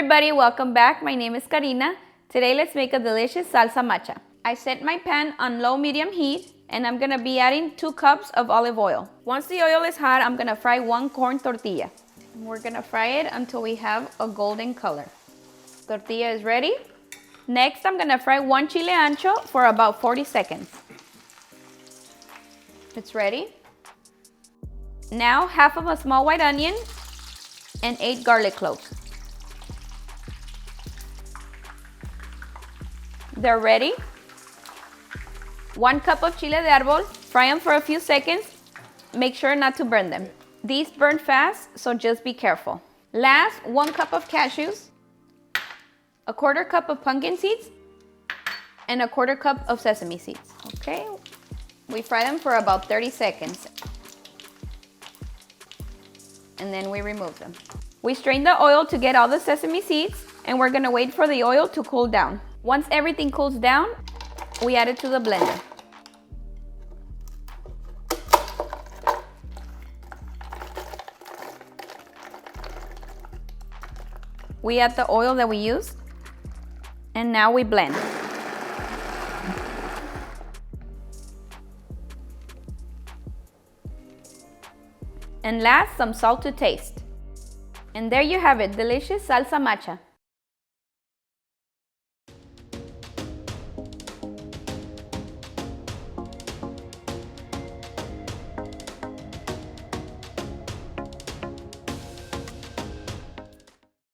everybody, welcome back. My name is Karina. Today let's make a delicious salsa macha. I set my pan on low-medium heat and I'm gonna be adding 2 cups of olive oil. Once the oil is hot, I'm gonna fry 1 corn tortilla. We're gonna fry it until we have a golden color. Tortilla is ready. Next, I'm gonna fry 1 chile ancho for about 40 seconds. It's ready. Now, half of a small white onion and 8 garlic cloves. They're ready. 1 cup of chile de arbol. Fry them for a few seconds. Make sure not to burn them. These burn fast, so just be careful. Last, 1 cup of cashews, 1/4 cup of pumpkin seeds, and 1/4 cup of sesame seeds. Okay, we fry them for about 30 seconds. And then we remove them. We strain the oil to get all the sesame seeds, and we're gonna wait for the oil to cool down. Once everything cools down, we add it to the blender. We add the oil that we used, and now we blend. And last, some salt to taste. And there you have it, delicious salsa macha.